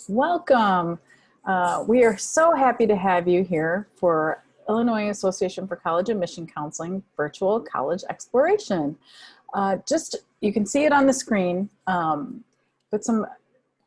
Welcome. We are so happy to have you here for Illinois Association for College Admission Counseling Virtual College Exploration. You can see it on the screen, but some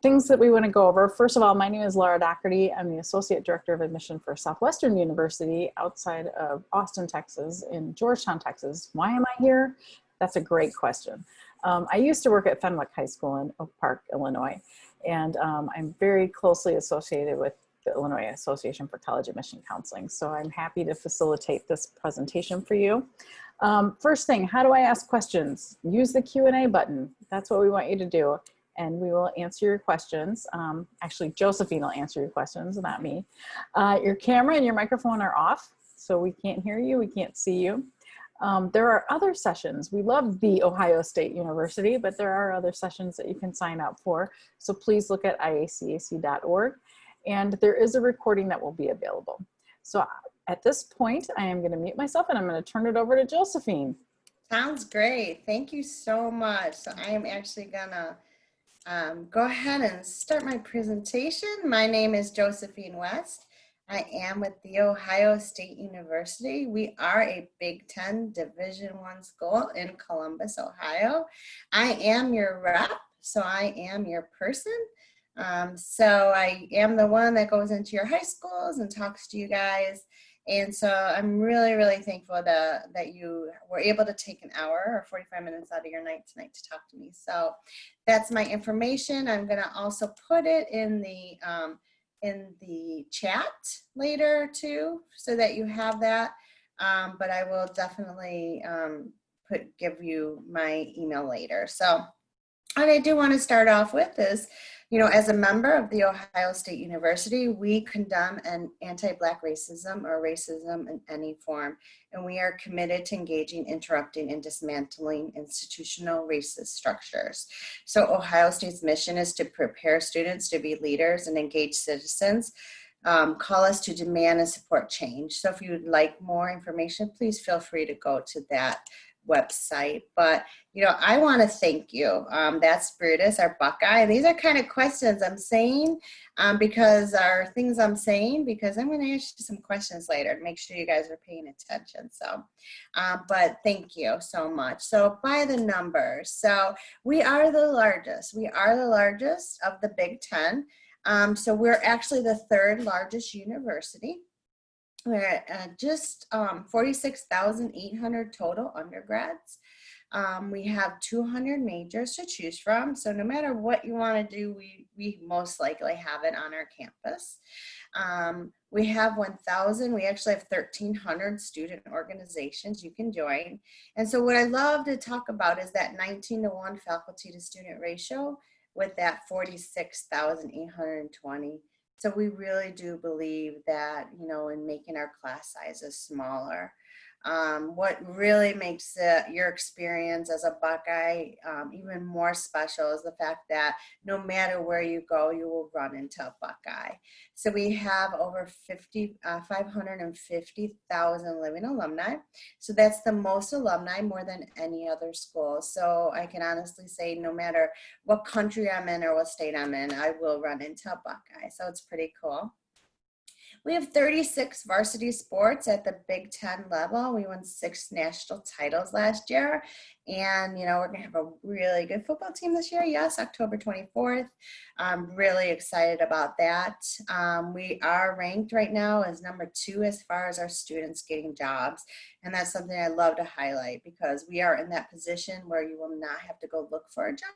things that we want to go over. First of all, my name is Laura Doherty. I'm the Associate Director of Admission for Southwestern University outside of Austin, Texas, in Georgetown, Texas. Why am I here? That's a great question. I used to work at Fenwick High School in Oak Park, Illinois, and I'm very closely associated with the Illinois Association for College Admission Counseling. So I'm happy to facilitate this presentation for you. First thing, how do I ask questions? Use the Q&A button. That's what we want you to do. And we will answer your questions. Actually, Josephine will answer your questions, not me. Your camera and your microphone are off, so we can't hear you, we can't see you. There are other sessions. We love the Ohio State University, but there are other sessions that you can sign up for. So please look at IACAC.org. And there is a recording that will be available. So at this point, I am going to mute myself and I'm going to turn it over to Josephine. Sounds great. Thank you so much. So I am actually going to go ahead and start my presentation. My name is Josephine West. I am with the Ohio State University. We are a Big Ten Division I school in Columbus, Ohio. I am your rep, so I am your person. So I am the one that goes into your high schools and talks to you guys. And so I'm really, really thankful that you were able to take an hour or 45 minutes out of your night tonight to talk to me. So that's my information. I'm going to also put it in the chat later too, so that you have that. But I will definitely give you my email later. So what I do want to start off with is, as a member of the Ohio State University, we condemn an anti-Black racism or racism in any form, and we are committed to engaging, interrupting, and dismantling institutional racist structures. So Ohio State's mission is to prepare students to be leaders and engage citizens. Call us to demand and support change. So if you would like more information, please feel free to go to that website. But I want to thank you. That's Brutus, our Buckeye. These are kind of questions I'm saying because I'm going to ask you some questions later to make sure you guys are paying attention. So but thank you so much. So by the numbers, so we are the largest of the Big Ten. So we're actually the third largest university. We're at just 46,800 total undergrads. We have 200 majors to choose from. So no matter what you want to do, we most likely have it on our campus. We have 1,000, we actually have 1,300 student organizations you can join. And so what I love to talk about is that 19-to-1 faculty to student ratio with that 46,820. So we really do believe that, in making our class sizes smaller. What really makes your experience as a Buckeye even more special is the fact that no matter where you go, you will run into a Buckeye. So we have over 550,000 living alumni. So that's the most alumni, more than any other school. So I can honestly say no matter what country I'm in or what state I'm in, I will run into a Buckeye. So it's pretty cool. We have 36 varsity sports at the Big Ten level. We won 6 national titles last year. And, we're going to have a really good football team this year. Yes, October 24th. I'm really excited about that. We are ranked right now as number 2 as far as our students getting jobs. And that's something I love to highlight because we are in that position where you will not have to go look for a job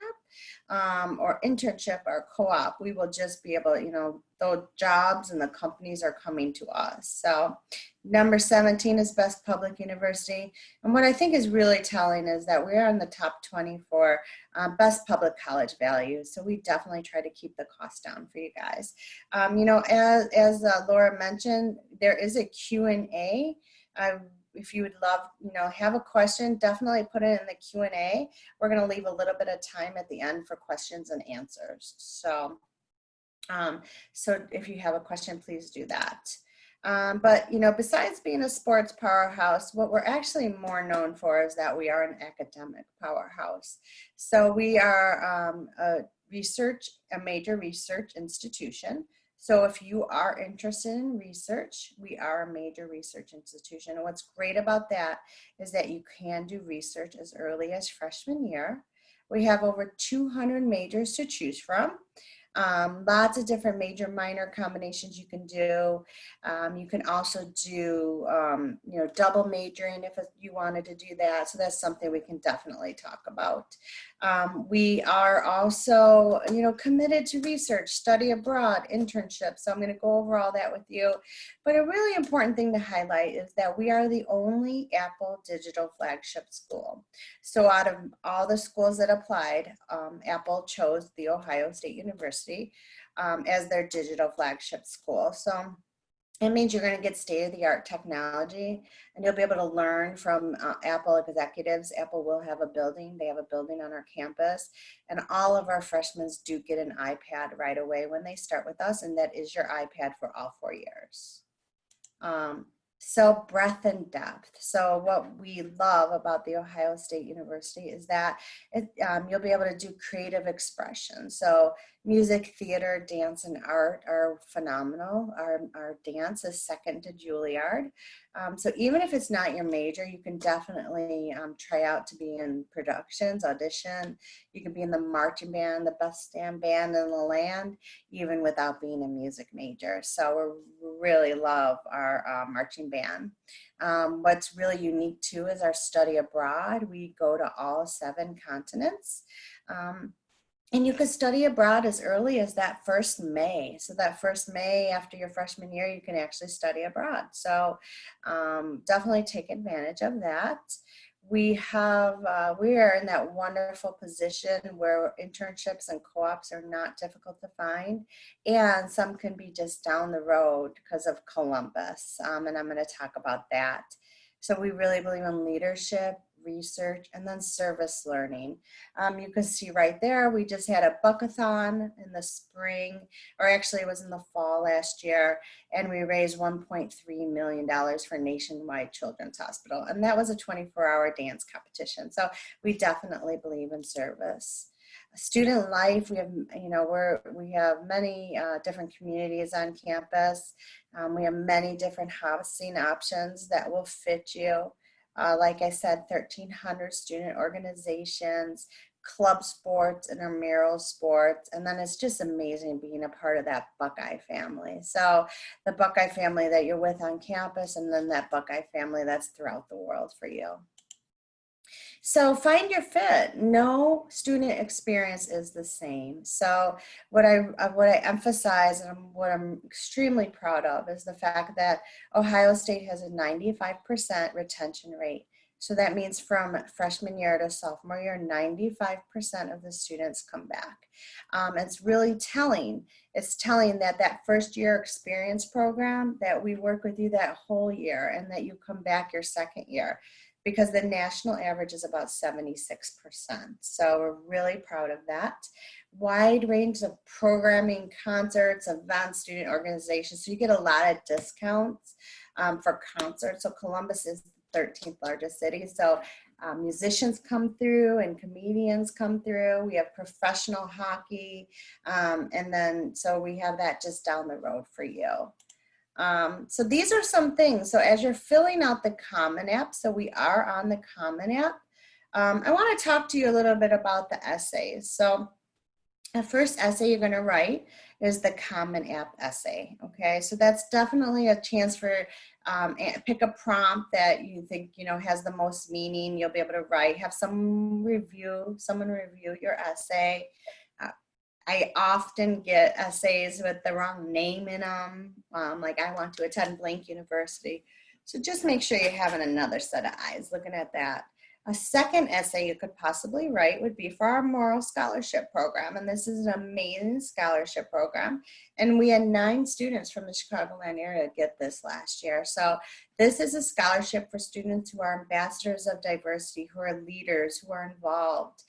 or internship or co-op. We will just be able to, those jobs and the companies are coming to us. So number 17 is Best Public University. And what I think is really telling is that we are in the top 20 for Best Public College Value. So we definitely try to keep the cost down for you guys. As Laura mentioned, there is a Q&A. If you would love, have a question, definitely put it in the Q&A. We're going to leave a little bit of time at the end for questions and answers. So if you have a question, please do that. But, besides being a sports powerhouse, what we're actually more known for is that we are an academic powerhouse. So we are a major research institution. So if you are interested in research, we are a major research institution. And what's great about that is that you can do research as early as freshman year. We have over 200 majors to choose from. Lots of different major minor combinations you can do. You can also do, double majoring if you wanted to do that. So that's something we can definitely talk about. We are also, committed to research, study abroad, internships. So I'm going to go over all that with you. But a really important thing to highlight is that we are the only Apple digital flagship school. So out of all the schools that applied, Apple chose The Ohio State University as their digital flagship school. So it means you're going to get state-of-the-art technology, and you'll be able to learn from Apple executives. Apple will have a building. They have a building on our campus, and all of our freshmen do get an iPad right away when they start with us, and that is your iPad for all 4 years. So breadth and depth. So what we love about The Ohio State University is that you'll be able to do creative expression. So music, theater, dance, and art are phenomenal. Our dance is second to Juilliard. So even if it's not your major, you can definitely try out to be in productions, audition. You can be in the marching band, the best damn band in the land, even without being a music major. So we really love our marching band. What's really unique too is our study abroad. We go to all 7 continents. And you can study abroad as early as that first May. So that first May after your freshman year, you can actually study abroad. So definitely take advantage of that. We are in that wonderful position where internships and co-ops are not difficult to find, and some can be just down the road because of Columbus, and I'm going to talk about that. So we really believe in leadership, research, and then service learning. You can see right there, we just had a buckathon in the spring, or actually it was in the fall last year, and we raised $1.3 million for Nationwide Children's Hospital, and that was a 24-hour dance competition. So we definitely believe in service. Student life, we have many different communities on campus. We have many different housing options that will fit you. Like I said, 1,300 student organizations, club sports, intramural sports, and then it's just amazing being a part of that Buckeye family. So the Buckeye family that you're with on campus, and then that Buckeye family that's throughout the world for you. So find your fit. No student experience is the same. So what I emphasize and what I'm extremely proud of is the fact that Ohio State has a 95% retention rate. So that means from freshman year to sophomore year, 95% of the students come back. It's really telling. It's telling that that first year experience program, that we work with you that whole year and that you come back your second year, because the national average is about 76%. So we're really proud of that. Wide range of programming, concerts, events, student organizations. So you get a lot of discounts for concerts. So Columbus is the 13th largest city. So musicians come through and comedians come through. We have professional hockey. And then, so we have that just down the road for you. So these are some things. So as you're filling out the Common App, so we are on the Common App, I want to talk to you a little bit about the essays. So the first essay you're going to write is the Common App essay. Okay, so that's definitely a chance for pick a prompt that you think has the most meaning. You'll be able to write. Have someone review your essay. I often get essays with the wrong name in them, like I want to attend blank university. So just make sure you're having another set of eyes looking at that. A second essay you could possibly write would be for our Morrill Scholarship Program. And this is an amazing scholarship program. And we had 9 students from the Chicagoland area get this last year. So this is a scholarship for students who are ambassadors of diversity, who are leaders, who are involved.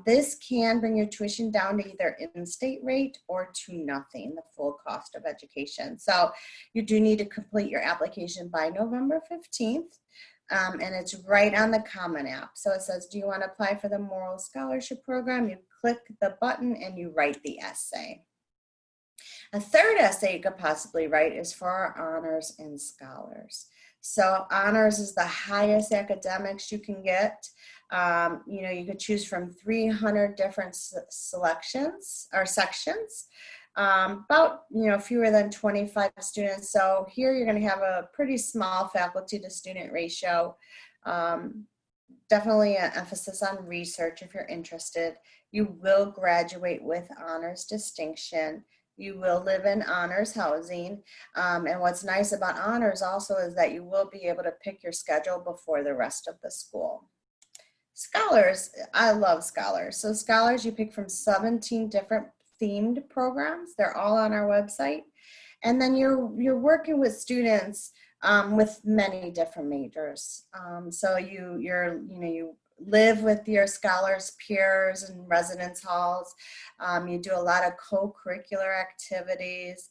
This can bring your tuition down to either in-state rate or to nothing, the full cost of education. So you do need to complete your application by November 15th. And it's right on the Common App. So it says, do you want to apply for the Morrill Scholarship Program? You click the button and you write the essay. A third essay you could possibly write is for our honors and scholars. So honors is the highest academics you can get. You know, you could choose from 300 different selections or sections, about, you know, fewer than 25 students. So here you're going to have a pretty small faculty to student ratio. Definitely an emphasis on research if you're interested. You will graduate with honors distinction. You will live in honors housing. And what's nice about honors also is that you will be able to pick your schedule before the rest of the school. Scholars, I love scholars. So scholars, you pick from 17 different themed programs. They're all on our website. And then you're working with students with many different majors. So you live with your scholars peers in residence halls. You do a lot of co-curricular activities.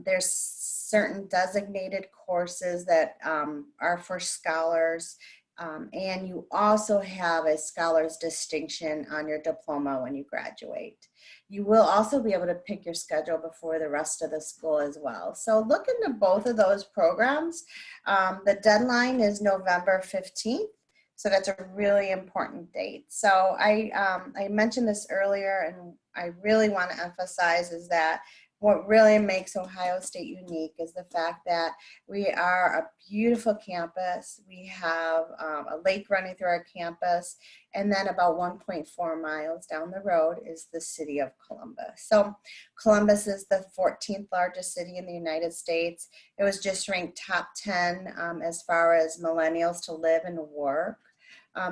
There's certain designated courses that are for scholars. And you also have a scholar's distinction on your diploma when you graduate. You will also be able to pick your schedule before the rest of the school as well. So look into both of those programs. The deadline is November 15th. So that's a really important date. So I mentioned this earlier, and I really want to emphasize is that what really makes Ohio State unique is the fact that we are a beautiful campus. We have a lake running through our campus, and then about 1.4 miles down the road is the city of Columbus. So Columbus is the 14th largest city in the United States. It was just ranked top 10 as far as millennials to live and work.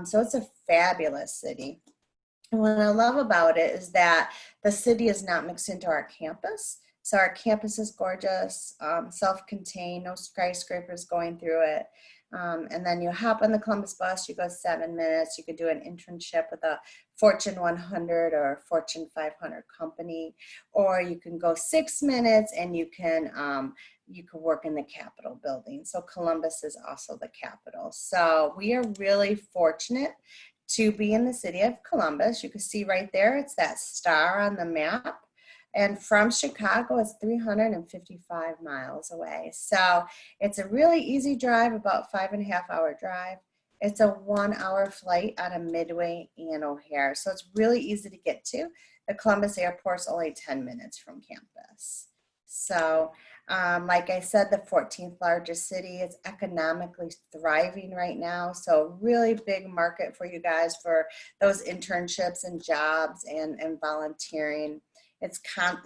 So it's a fabulous city. And what I love about it is that the city is not mixed into our campus. So our campus is gorgeous, self-contained, no skyscrapers going through it. And then you hop on the Columbus bus, you go 7 minutes, you could do an internship with a Fortune 100 or Fortune 500 company, or you can go 6 minutes and you can work in the Capitol building. So Columbus is also the capital. So we are really fortunate to be in the city of Columbus. You can see right there, it's that star on the map. And from Chicago, it's 355 miles away. So it's a really easy drive, about 5.5-hour drive. It's a 1-hour flight out of Midway and O'Hare. So it's really easy to get to. The Columbus airport's only 10 minutes from campus. So like I said, the 14th largest city is economically thriving right now. So really big market for you guys for those internships and jobs and volunteering. It's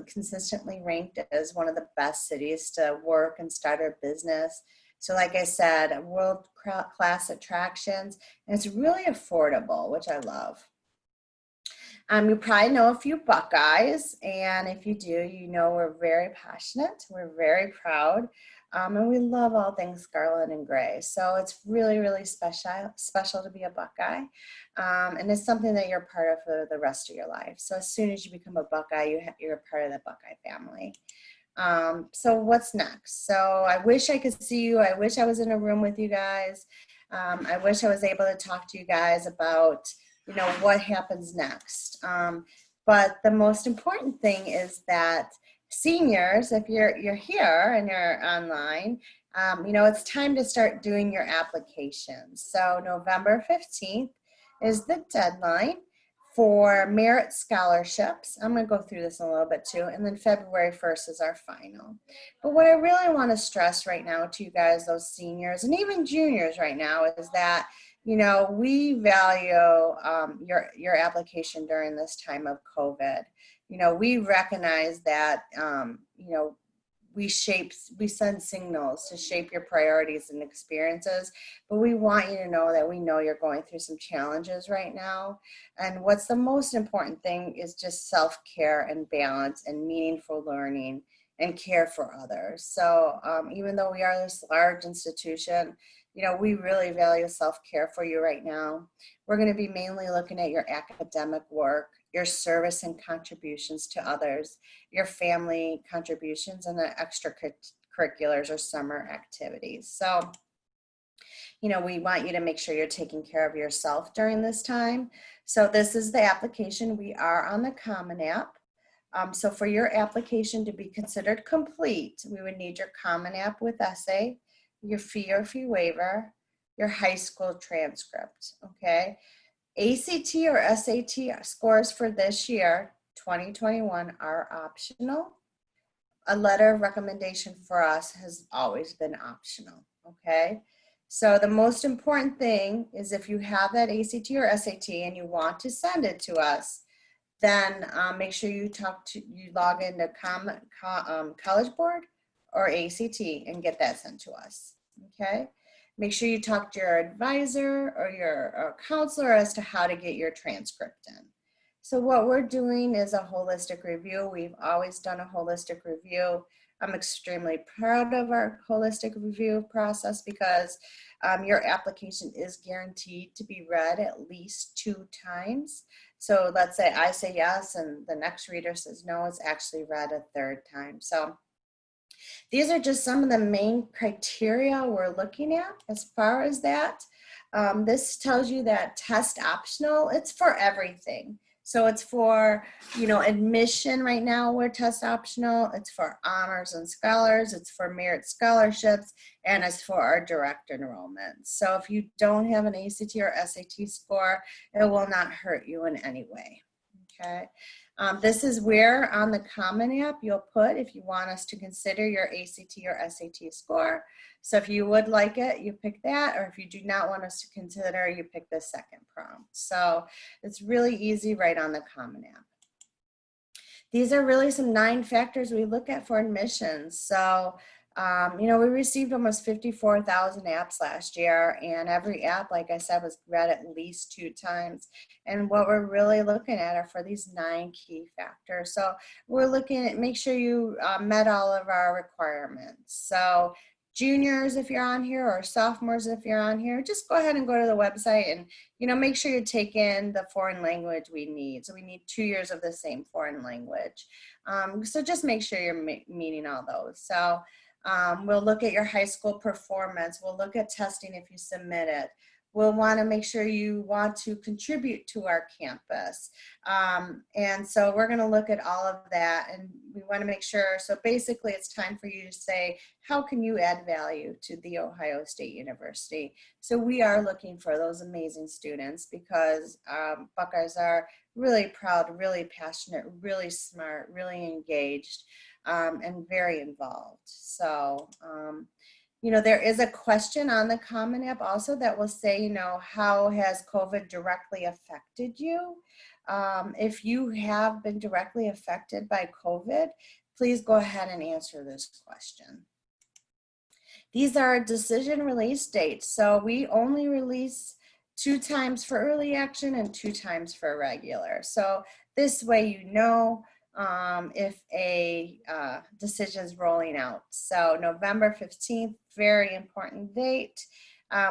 consistently ranked as one of the best cities to work and start a business. So like I said, world-class attractions, and it's really affordable, which I love. You probably know a few Buckeyes, and if you do, you know we're very passionate, we're very proud, and we love all things scarlet and gray. So it's really, really special to be a Buckeye, and it's something that you're part of for the rest of your life. So as soon as you become a Buckeye, you're part of the Buckeye family. So what's next? So I wish I could see you. I wish I was in a room with you guys. I wish I was able to talk to you guys about what happens next. But the most important thing is that seniors, if you're here and you're online, it's time to start doing your applications. So November 15th is the deadline for merit scholarships. I'm going to go through this a little bit too. And then February 1st is our final. But what I really want to stress right now to you guys, those seniors and even juniors right now, is that we value your application during this time of COVID. We recognize that, we send signals to shape your priorities and experiences, but we want you to know that we know you're going through some challenges right now. And what's the most important thing is just self-care and balance and meaningful learning and care for others. So even though we are this large institution, we really value self-care for you right now. We're going to be mainly looking at your academic work, your service and contributions to others, your family contributions, and the extracurriculars or summer activities. So We want you to make sure you're taking care of yourself during this time. So this is the application. We are on the Common App. So for your application to be considered complete, we would need your Common App with essay, your fee or fee waiver, your high school transcript, okay? ACT or SAT scores for this year, 2021, are optional. A letter of recommendation for us has always been optional, okay? So the most important thing is if you have that ACT or SAT and you want to send it to us, then make sure you log into College Board or ACT and get that sent to us, okay? Make sure you talk to your advisor or your counselor as to how to get your transcript in. So what we're doing is a holistic review. We've always done a holistic review. I'm extremely proud of our holistic review process because your application is guaranteed to be read at least 2 times. So let's say I say yes and the next reader says no, it's actually read a 3rd time. So these are just some of the main criteria we're looking at as far as that. This tells you that test optional, it's for everything. So it's for, admission right now, we're test optional. It's for honors and scholars. It's for merit scholarships, and it's for our direct enrollment. So if you don't have an ACT or SAT score, it will not hurt you in any way, okay? This is where on the Common App you'll put if you want us to consider your ACT or SAT score. So if you would like it, you pick that, or if you do not want us to consider, you pick the second prompt. So it's really easy right on the Common App. These are really some 9 factors we look at for admissions. So we received almost 54,000 apps last year, and every app, like I said, was read at least 2 times. And what we're really looking at are for these 9 key factors. So we're looking at, make sure you met all of our requirements. So juniors, if you're on here, or sophomores, if you're on here, just go ahead and go to the website and, make sure you take in the foreign language we need. So we need 2 years of the same foreign language. So just make sure you're meeting all those. So we'll look at your high school performance. We'll look at testing if you submit it. We'll want to make sure you want to contribute to our campus. And so we're going to look at all of that, and we want to make sure. So basically it's time for you to say, how can you add value to The Ohio State University? So we are looking for those amazing students because Buckeyes are really proud, really passionate, really smart, really engaged, and very involved. So, there is a question on the Common App also that will say, how has COVID directly affected you? If you have been directly affected by COVID, please go ahead and answer this question. These are decision release dates. So we only release 2 times for early action and 2 times for regular. So this way if a decision is rolling out. So November 15th, very important date.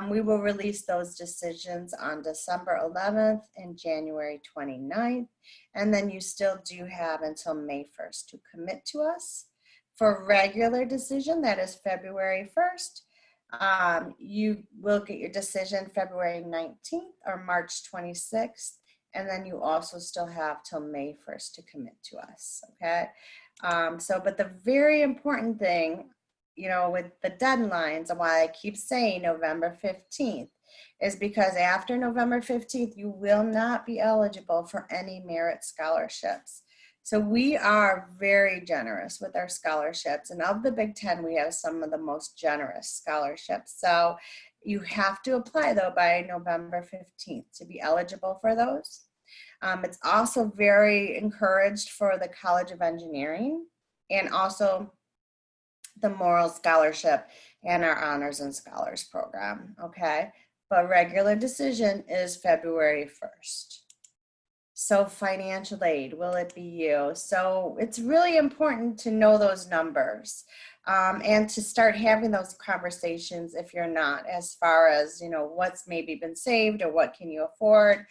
We will release those decisions on December 11th and January 29th. And then you still do have until May 1st to commit to us. For regular decision, that is February 1st. You will get your decision February 19th or March 26th. And then you also still have till May 1st to commit to us, okay? But the very important thing, with the deadlines and why I keep saying November 15th is because after November 15th, you will not be eligible for any merit scholarships. So we are very generous with our scholarships, and of the Big Ten, we have some of the most generous scholarships. So you have to apply though by November 15th to be eligible for those. It's also very encouraged for the College of Engineering and also the Morrill Scholarship and our Honors and Scholars Program, okay? But regular decision is February 1st. So financial aid, will it be you? So it's really important to know those numbers and to start having those conversations if you're not, as far as, what's maybe been saved or what can you afford.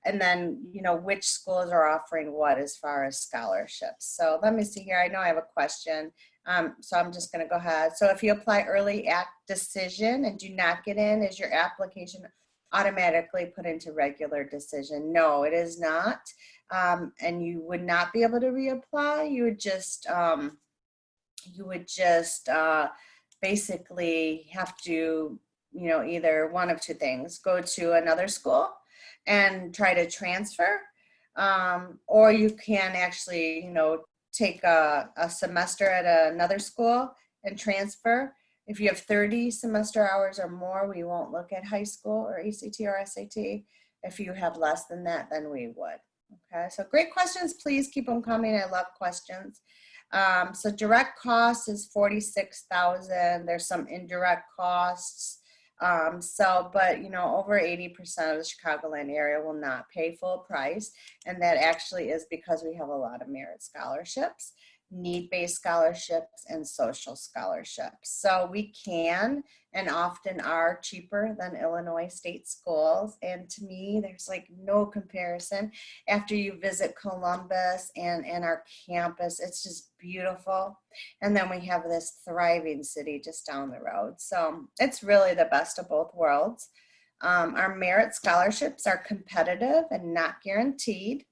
and then, you know, which schools are offering what as far as scholarships. So let me see here. I know I have a question. So I'm just going to go ahead. So if you apply early at decision and do not get in, is your application automatically put into regular decision? No, it is not. And you would not be able to reapply. You would just basically have to, you know, either one of two things: go to another school and try to transfer, or you can actually, you know, take a semester at another school and transfer. If you have 30 semester hours or more, we won't look at high school or ACT or SAT. If you have less than that, then we would. Okay, so great questions. Please keep them coming. I love questions. So direct cost is 46,000. There's some indirect costs. But you know, over 80% of the Chicagoland area will not pay full price. And that actually is because we have a lot of merit scholarships, need-based scholarships, and social scholarships. So we can and often are cheaper than Illinois state schools. And to me, there's like no comparison. After you visit Columbus and our campus, it's just beautiful. And then we have this thriving city just down the road. So it's really the best of both worlds. Our merit scholarships are competitive and not guaranteed.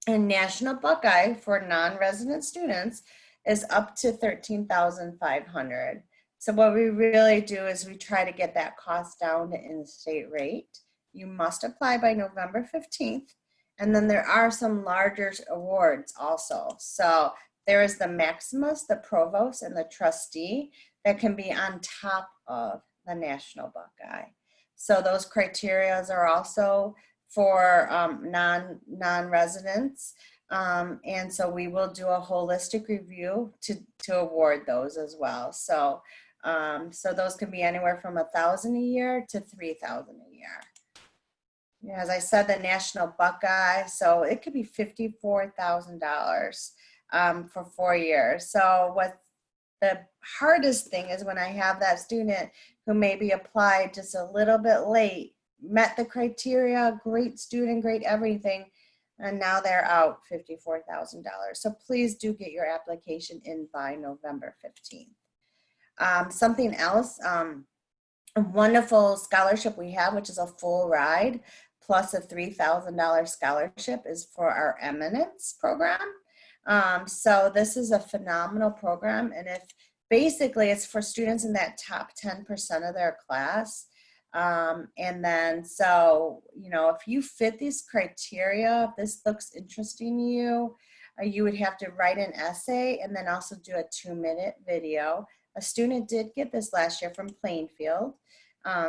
And National Buckeye for non-resident students is up to $13,500. So what we really do is we try to get that cost down to in-state rate. You must apply by November 15th. And then there are some larger awards also. So there is the Maximus, the Provost, and the Trustee that can be on top of the National Buckeye. So those criteria are also for non-residents. And so we will do a holistic review to award those as well. So those can be anywhere from $1,000 a year to $3,000 a year. Yeah, as I said, the National Buckeye, so it could be $54,000 for 4 years. So what the hardest thing is when I have that student who maybe applied just a little bit late, met the criteria, great student, great everything, and now they're out $54,000. So please do get your application in by November 15th. Something else, a wonderful scholarship we have, which is a full ride plus a $3,000 scholarship, is for our Eminence program. So this is a phenomenal program, and if basically it's for students in that top 10% of their class. And then, so, you know, if you fit these criteria, if this looks interesting to you, you would have to write an essay and then also do a 2-minute video. A student did get this last year from Plainfield.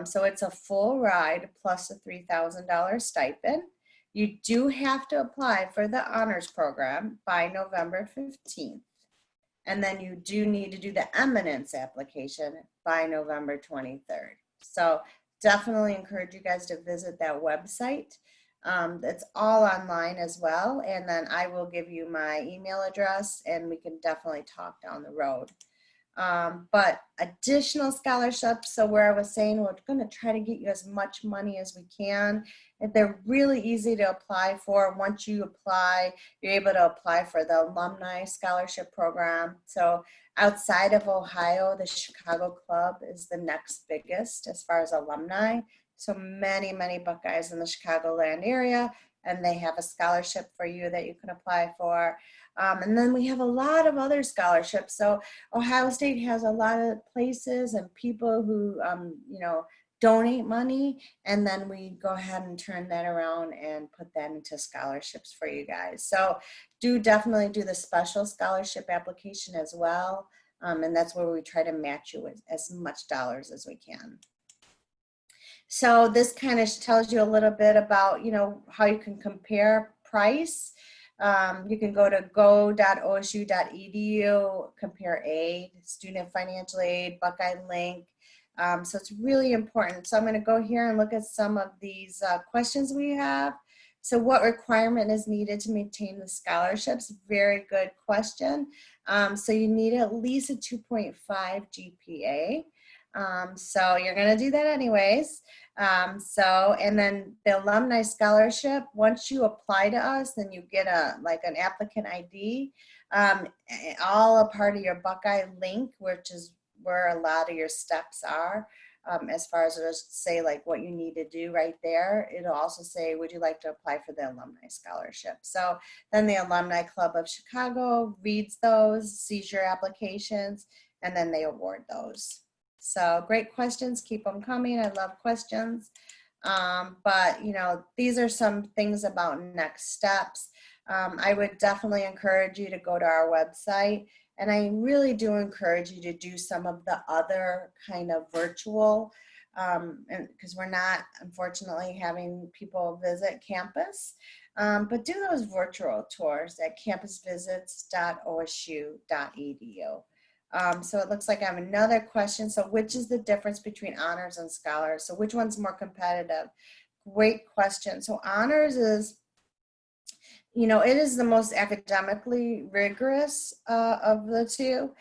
So it's a full ride plus a $3,000 stipend. You do have to apply for the honors program by November 15th. And then you do need to do the Eminence application by November 23rd. So definitely encourage you guys to visit that website. It's all online as well. And then I will give you my email address and we can definitely talk down the road. But additional scholarships, so where I was saying we're going to try to get you as much money as we can. And they're really easy to apply for. Once you apply, you're able to apply for the Alumni Scholarship Program. So outside of Ohio, the Chicago Club is the next biggest as far as alumni. So many, many Buckeyes in the Chicagoland area, and they have a scholarship for you that you can apply for. And then we have a lot of other scholarships. So Ohio State has a lot of places and people who, you know, donate money, and then we go ahead and turn that around and put that into scholarships for you guys. So do definitely do the special scholarship application as well. And that's where we try to match you with as much dollars as we can. So this kind of tells you a little bit about, you know, how you can compare price. You can go to go.osu.edu, compare aid, student financial aid, Buckeye Link. So it's really important. So I'm going to go here and look at some of these questions we have. So what requirement is needed to maintain the scholarships? Very good question. So you need at least a 2.5 GPA. So you're going to do that anyways. And then the alumni scholarship, once you apply to us, then you get an applicant ID, all a part of your Buckeye link, which is where a lot of your steps are. As far as it'll say like what you need to do right there. It'll also say, would you like to apply for the alumni scholarship? So then the Alumni Club of Chicago reads those, sees your applications, and then they award those. So great questions, keep them coming. I love questions. But these are some things about next steps. I would definitely encourage you to go to our website. And I really do encourage you to do some of the other kind of virtual, and because we're not, unfortunately, having people visit campus, but do those virtual tours at campusvisits.osu.edu. So it looks like I have another question. So which is the difference between honors and scholars? So which one's more competitive? Great question. So honors is, it is the most academically rigorous of the two.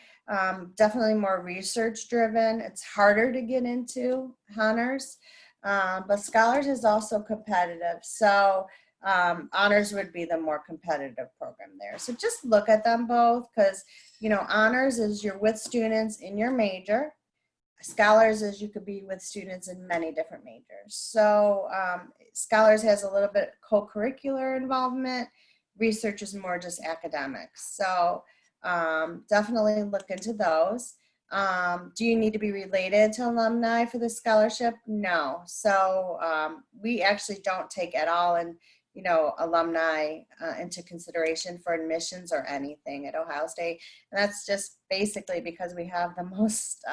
Definitely more research driven. It's harder to get into honors, but scholars is also competitive. So honors would be the more competitive program there. So just look at them both, because honors is you're with students in your major. Scholars is you could be with students in many different majors. So scholars has a little bit co-curricular involvement. Research is more just academics. So definitely look into those. Do you need to be related to alumni for the scholarship? No. So we actually don't take at all alumni into consideration for admissions or anything at Ohio State. And that's just basically because we have the most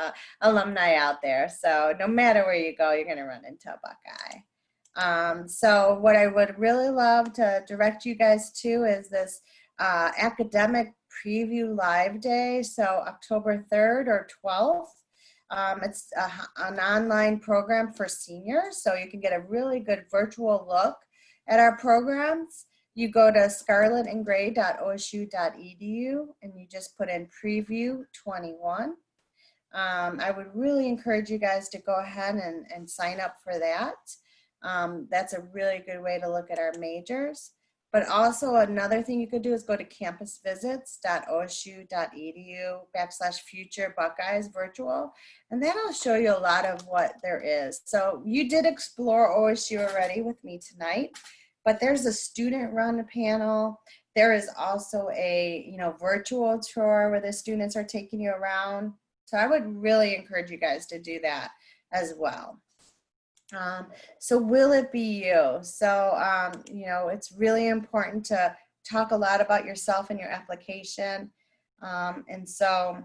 alumni out there. So no matter where you go, you're going to run into a Buckeye. So what I would really love to direct you guys to is this academic preview live day. So October 3rd or 12th. It's an online program for seniors. So you can get a really good virtual look at our programs. You go to scarletandgray.osu.edu and you just put in preview 21. I would really encourage you guys to go ahead and sign up for that. That's a really good way to look at our majors. But also another thing you could do is go to campusvisits.osu.edu/future Buckeyes virtual. And that'll show you a lot of what there is. So you did explore OSU already with me tonight, but there's a student run panel. There is also a virtual tour where the students are taking you around. So I would really encourage you guys to do that as well. So will it be you? So, it's really important to talk a lot about yourself and your application. And so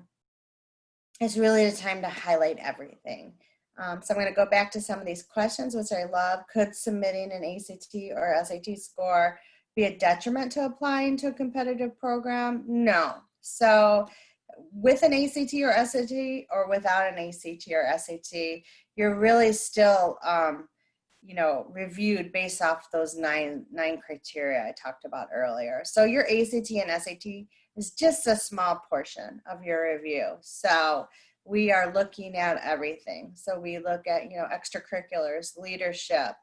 it's really the time to highlight everything. So I'm going to go back to some of these questions, which I love. Could submitting an ACT or SAT score be a detriment to applying to a competitive program? No. So with an ACT or SAT or without an ACT or SAT, you're really still, reviewed based off those nine criteria I talked about earlier. So your ACT and SAT is just a small portion of your review. So we are looking at everything. So we look at, extracurriculars, leadership,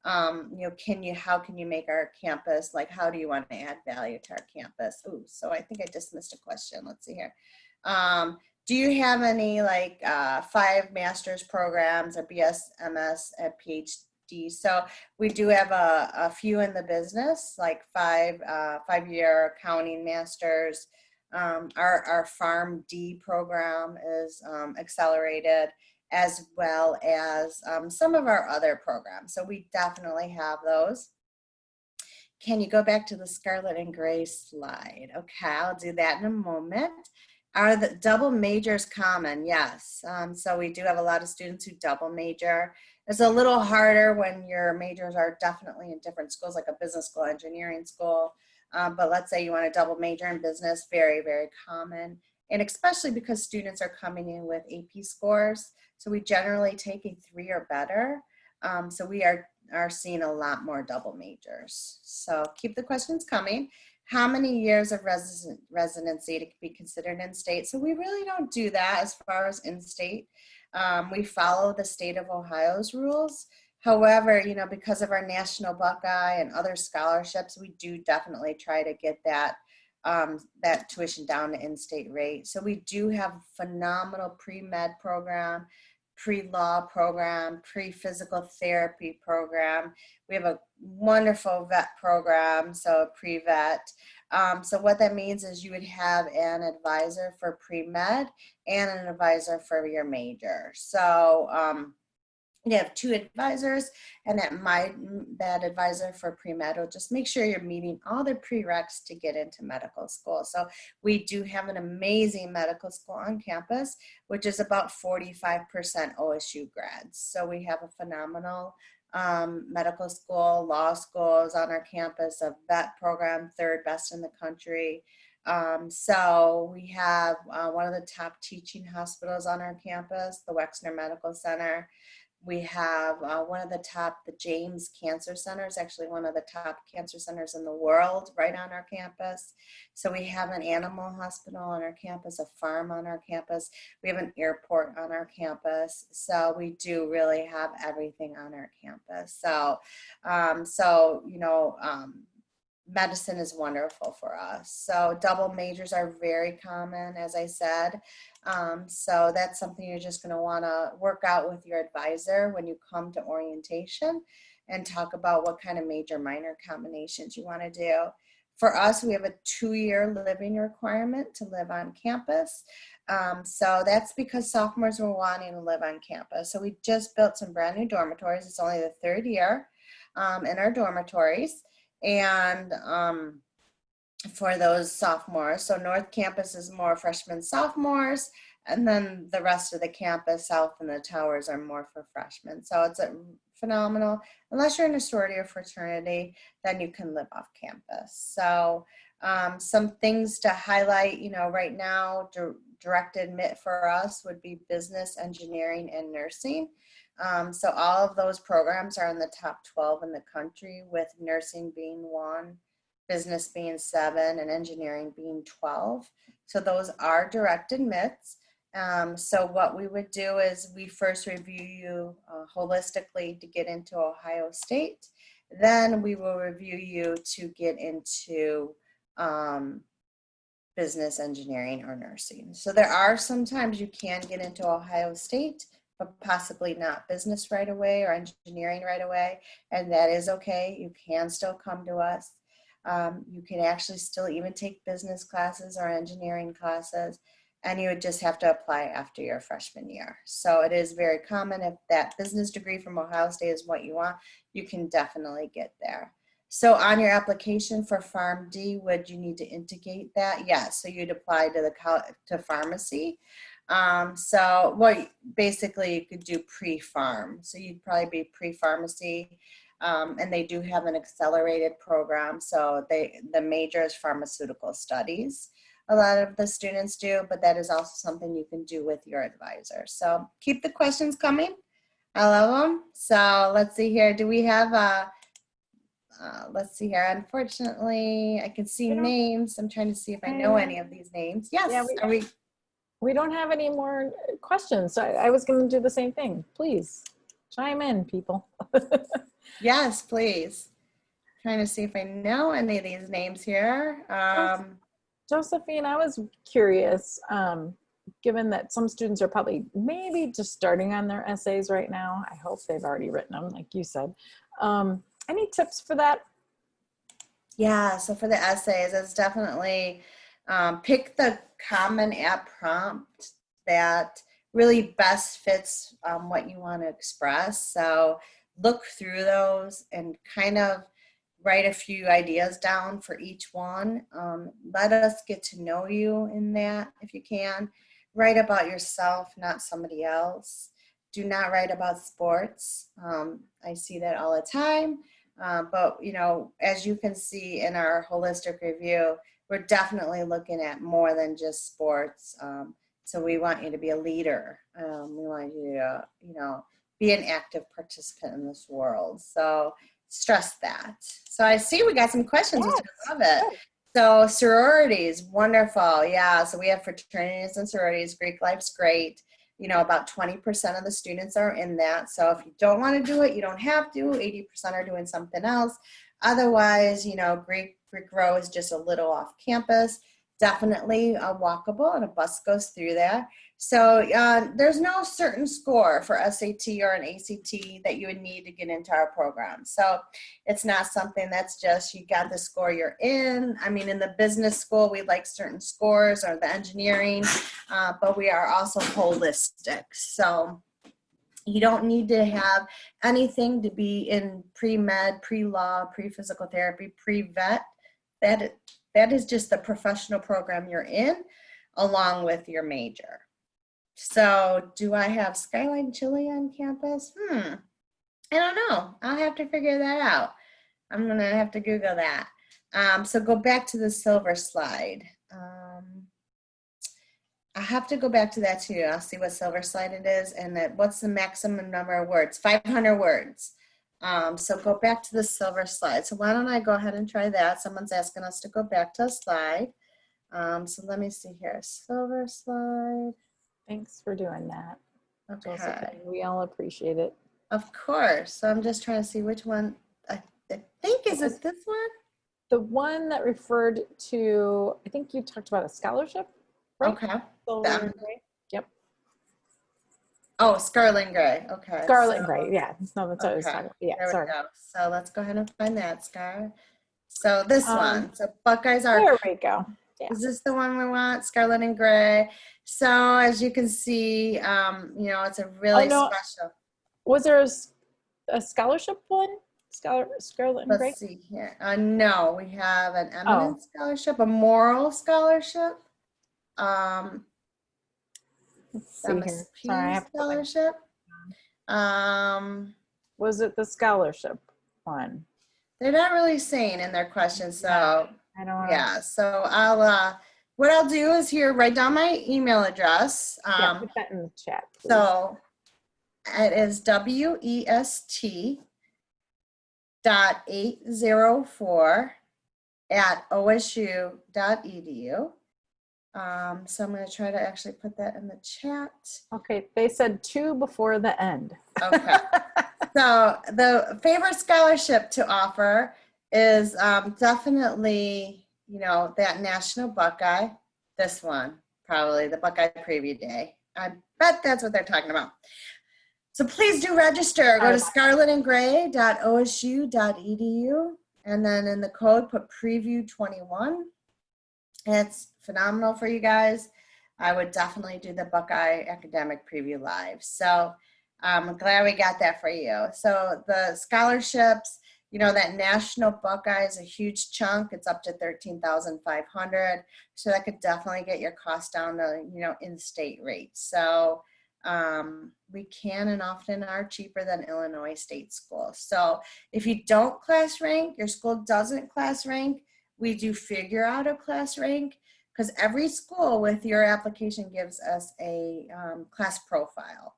how can you make our campus, like how do you want to add value to our campus? Ooh, so I think I just missed a question. Let's see here. Do you have any 5 master's programs, a BS, MS, and PhD? So we do have a few in the business, like 5-year accounting masters. Our PharmD program is accelerated, as well as some of our other programs. So we definitely have those. Can you go back to the Scarlet and Gray slide? Okay, I'll do that in a moment. Are the double majors common? Yes. So we do have a lot of students who double major. It's a little harder when your majors are definitely in different schools, like a business school, engineering school. But let's say you want to double major in business, very, very common. And especially because students are coming in with AP scores. So we generally take a 3 or better. So we are seeing a lot more double majors. So keep the questions coming. how many years of residency to be considered in-state. So we really don't do that as far as in-state. We follow the state of Ohio's rules. However, you know, because of our National Buckeye and other scholarships, we do definitely try to get that that tuition down to in-state rate. So we do have a phenomenal pre-med program, pre-law program, pre-physical therapy program. We have a wonderful vet program, so pre-vet. So what that means is you would have an advisor for pre-med and an advisor for your major. So you have 2 advisors, and that advisor for pre-med will just make sure you're meeting all the prereqs to get into medical school. So we do have an amazing medical school on campus, which is about 45% OSU grads. So we have a phenomenal medical school, law schools on our campus, a vet program, 3rd best in the country. So we have one of the top teaching hospitals on our campus, the Wexner Medical Center. We have one of the top, the James Cancer Center is actually one of the top cancer centers in the world right on our campus. So we have an animal hospital on our campus, a farm on our campus. We have an airport on our campus. So we do really have everything on our campus. So, medicine is wonderful for us. So double majors are very common, as I said. So that's something you're just going to want to work out with your advisor when you come to orientation and talk about what kind of major minor combinations you want to do. For us, we have a 2-year living requirement to live on campus. So that's because sophomores were wanting to live on campus. So we just built some brand new dormitories. It's only the 3rd year in our dormitories. And for those sophomores, so North Campus is more freshmen, sophomores, and then the rest of the campus, South and the towers are more for freshmen. So it's a phenomenal, unless you're in a sorority or fraternity, then you can live off campus. So some things to highlight, you know, right now, direct admit for us would be business, engineering, and nursing. So all of those programs are in the top 12 in the country, with nursing being 1, business being 7, and engineering being 12. So those are direct admits. So what we would do is we first review you holistically to get into Ohio State. Then we will review you to get into business, engineering, or nursing. So there are sometimes you can get into Ohio State, but possibly not business right away or engineering right away. And that is okay. You can still come to us. You can actually still even take business classes or engineering classes, and you would just have to apply after your freshman year. So it is very common. If that business degree from Ohio State is what you want, you can definitely get there. So on your application for Pharm D, would you need to indicate that? Yes, so you'd apply to pharmacy. Basically you could do pre-pharm. So you'd probably be pre-pharmacy. And they do have an accelerated program. So the major is pharmaceutical studies. A lot of the students do, but that is also something you can do with your advisor. So keep the questions coming. I love them. So let's see here. Do we have let's see here. Unfortunately, I can see names. I'm trying to see if I know any of these names. Yes. Yeah, we don't have any more questions. So I was going to do the same thing. Please chime in, people. Yes, please. Trying to see if I know any of these names here. Josephine, I was curious, given that some students are probably maybe just starting on their essays right now. I hope they've already written them, like you said. Any tips for that? Yeah, so for the essays, it's definitely pick the Common App prompt that really best fits what you want to express. So look through those and kind of write a few ideas down for each one. Let us get to know you in that if you can. Write about yourself, not somebody else. Do not write about sports. I see that all the time. But, you know, as you can see in our holistic review, we're definitely looking at more than just sports. So we want you to be a leader. We want you to, you know, be an active participant in this world. So stress that. So I see we got some questions, which I love it. So sororities, wonderful. Yeah, so we have fraternities and sororities. Greek life's great. You know, about 20% of the students are in that. So if you don't want to do it, you don't have to. 80% are doing something else. Otherwise, you know, Greek Row is just a little off campus. Definitely walkable, and a bus goes through there. So there's no certain score for SAT or an ACT that you would need to get into our program. So it's not something that's just you got the score, you're in. I mean, in the business school, we like certain scores, or the engineering, but we are also holistic. So you don't need to have anything to be in pre-med, pre-law, pre-physical therapy, pre-vet. That is just the professional program you're in, along with your major. So do I have Skyline Chili on campus? I don't know. I'll have to figure that out. I'm going to have to Google that. So go back to the silver slide. I have to go back to that too. I'll see what silver slide it is, and that what's the maximum number of words? 500 words. So go back to the silver slide. So why don't I go ahead and try that? Someone's asking us to go back to a slide. So let me see here. Silver slide. Thanks for doing that. Okay. Josephine. We all appreciate it. Of course. So I'm just trying to see which one. I think, is it this one? The one that referred to, I think you talked about a scholarship, right? Okay. Silver and gray. Yep. Oh, Scarlet and Gray. Okay. Scarlet and gray. Yeah. No, that's what I was talking about. Yeah. There Sorry. we go. So let's go ahead and find that, Scar. So this one. So Buckeyes are. There we go. Yeah. Is this the one we want? Scarlet and Gray. So as you can see, you know, it's a really special. Was there a scholarship one? Scarlet and Gray? Let's see here. No, we have an Eminence Scholarship, a Morrill Scholarship, Let's see here. Sorry, I have Scholarship. Was it the scholarship one? They're not really saying in their questions, so I don't know. Yeah. So I'll what I'll do is here write down my email address. Yeah, put that in the chat, please. So it is west.804@osu.edu. So I'm going to try to actually put that in the chat. Okay, they said 2 before the end. Okay. So the favorite scholarship to offer is definitely, you know, that National Buckeye. This one, probably the Buckeye Preview Day. I bet that's what they're talking about. So please do register. Go to scarletandgray.osu.edu, and then in the code put preview21. It's phenomenal for you guys. I would definitely do the Buckeye Academic Preview Live. So I'm glad we got that for you. So the scholarships, you know, that National Buckeye is a huge chunk. It's up to $13,500. So that could definitely get your cost down to, you know, in-state rates. So we can and often are cheaper than Illinois state schools. So if you don't class rank, your school doesn't class rank, we do figure out a class rank, because every school with your application gives us a class profile,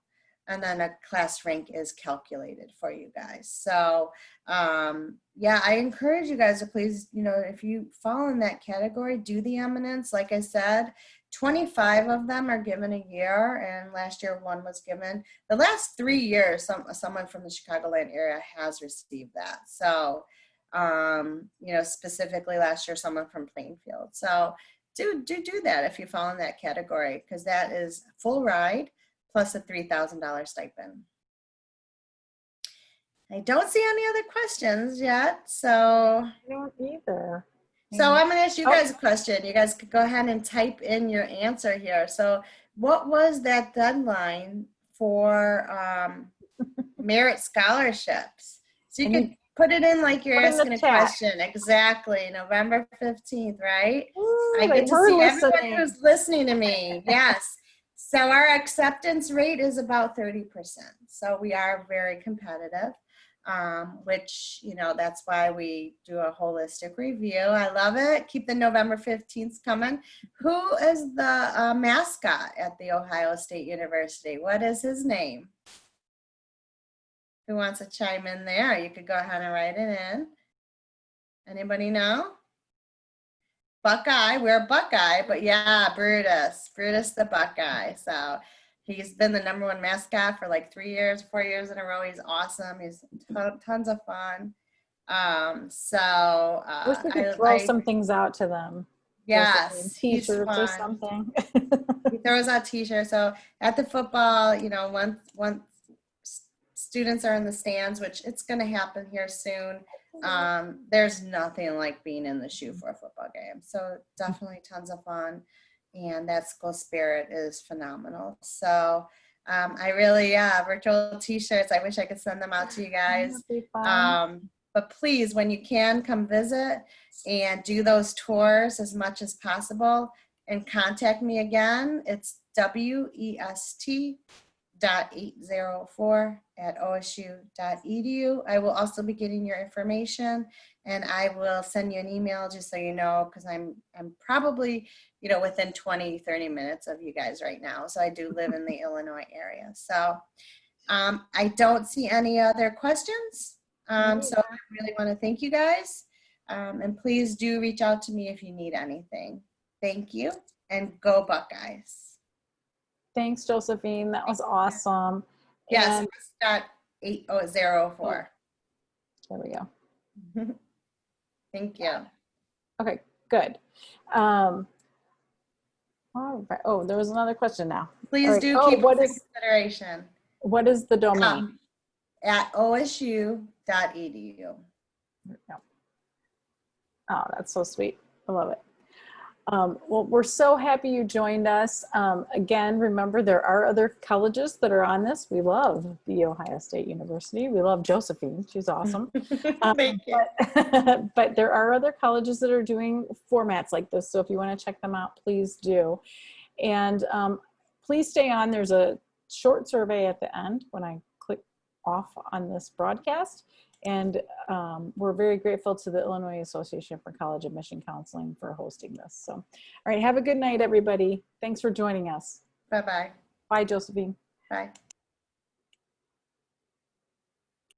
and then a class rank is calculated for you guys. So yeah, I encourage you guys to please, you know, if you fall in that category, do the Eminence. Like I said, 25 of them are given a year, and last year one was given. The last 3 years, someone from the Chicagoland area has received that. So, you know, specifically last year, someone from Plainfield. So do that if you fall in that category, because that is full ride plus a $3,000 stipend. I don't see any other questions yet, so. I don't either. So I'm going to ask you guys a question. You guys could go ahead and type in your answer here. So what was that deadline for merit scholarships? So you could put it in like you're asking a question. Exactly. November 15th, right? Ooh, I get to see everyone who's listening to me. Yes. So our acceptance rate is about 30%. So we are very competitive. Which, you know, that's why we do a holistic review. I love it. Keep the November 15th coming. Who is the mascot at the Ohio State University? What is his name? Who wants to chime in there? You could go ahead and write it in. Anybody know? Buckeye. We're a Buckeye, but yeah, Brutus the Buckeye. So he's been the #1 mascot for like 3 years, 4 years in a row. He's awesome. He's tons of fun. Wish we could throw some things out to them. Yes, T-shirts or something. He throws out T-shirts. So at the football, you know, once students are in the stands, which it's going to happen here soon, there's nothing like being in the shoe for a football game. So definitely tons of fun, and that school spirit is phenomenal. So I really, virtual T-shirts. I wish I could send them out to you guys. But please, when you can, come visit and do those tours as much as possible, and contact me again. It's west.804@osu.edu. I will also be getting your information, and I will send you an email just so you know, because I'm probably, you know, within 20-30 minutes of you guys right now. So I do live in the Illinois area. So I don't see any other questions. So I really want to thank you guys. And please do reach out to me if you need anything. Thank you, and go Buckeyes. Thanks, Josephine. That was awesome. Yes, it's .8004. There we go. Thank you. Okay, good. All right. Oh, there was another question now. Please do keep it in consideration. What is the domain? At osu.edu. Oh, that's so sweet. I love it. Well, we're so happy you joined us. Again, remember, there are other colleges that are on this. We love The Ohio State University. We love Josephine. She's awesome. Thank you. But there are other colleges that are doing formats like this. So if you want to check them out, please do. And please stay on. There's a short survey at the end when I click off on this broadcast. And we're very grateful to the Illinois Association for College Admission Counseling for hosting this. So, all right, have a good night, everybody. Thanks for joining us. Bye-bye. Bye, Josephine. Bye.